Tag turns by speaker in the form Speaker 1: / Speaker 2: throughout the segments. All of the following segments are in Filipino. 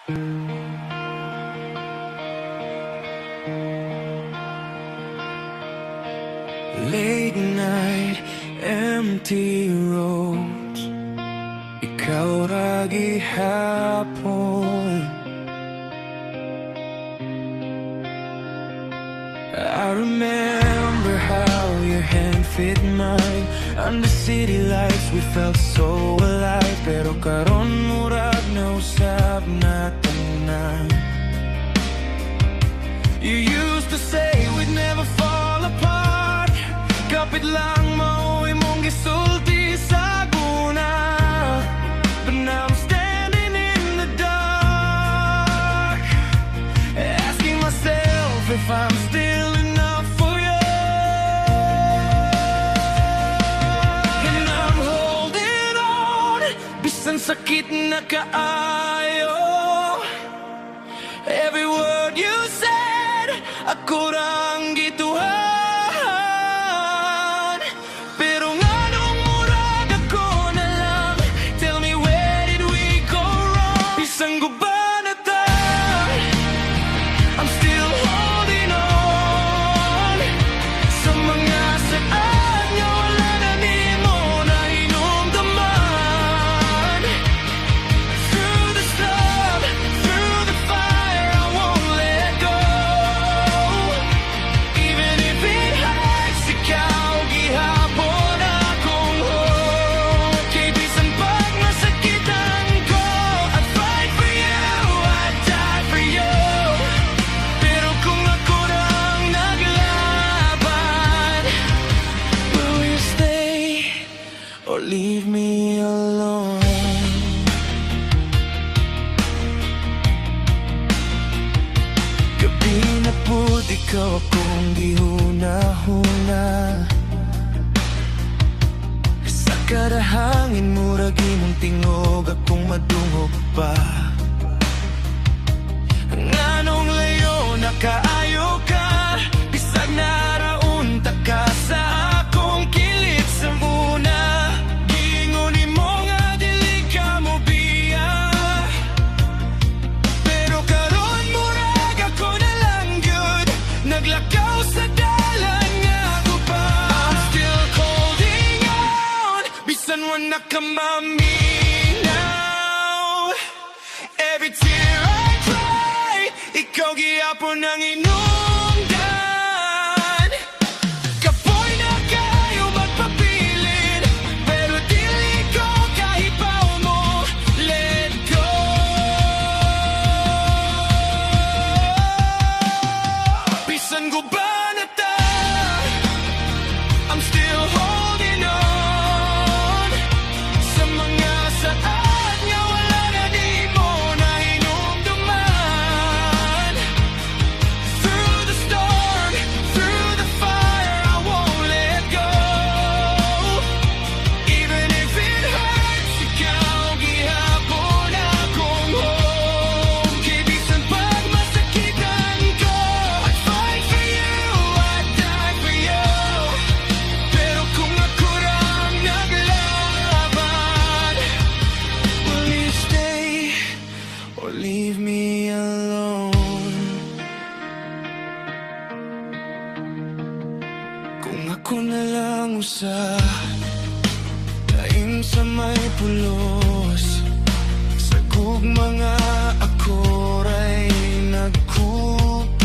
Speaker 1: Late night, empty roads, ikaw ra gihapon. I remember how your hand fit mine. Under city lights we felt so alive. Pero karon murag na usab na tanan. You used to say we'd never fall apart. Kapit lang mao imong gisulti sa guna. But now I'm standing in the dark, asking myself if I'm still enough for you. And I'm holding on, bisan sakit na kaayo. Every word you said, ako rang gituhan. Leave me alone. Gabi na po, ikaw akong gihuna-huna. Sa kada hangin murag imong tingog, akong madungog pa. Nganong layo nakaayo ka, bisag naraunta ka sa akong kilit sa muna. When I come on me now, every tear I cry, ikaw gihapon ang inungdan. Kapoy na kayo magpapilit, pero dili ko kahibaw mo. Let go. Bisan ko ba na ta, I'm still holding on. Leave me alone. Kung ako na lang usa, lain sa may pulos, sa gugma nga ako ray nagkupot.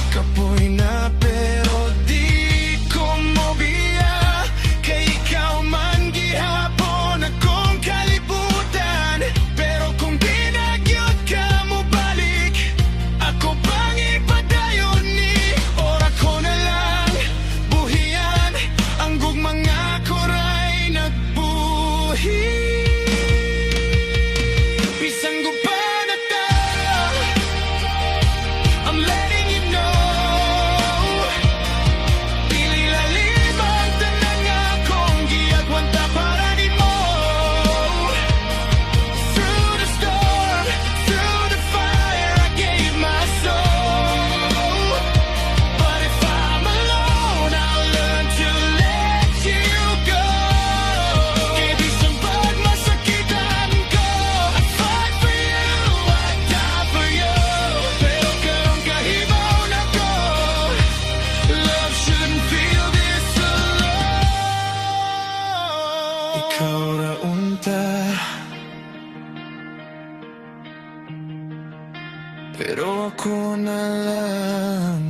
Speaker 1: Kapoy na pero di ko mo biya, kay ikaw man gihapon akong kalibutan. Pero kung binagyot ka mo balik, ako bang ipadayon ni, or ako na lang buhian ang gugmang ako ray nagbuhi. Ikaw ra unta, pero ako na lang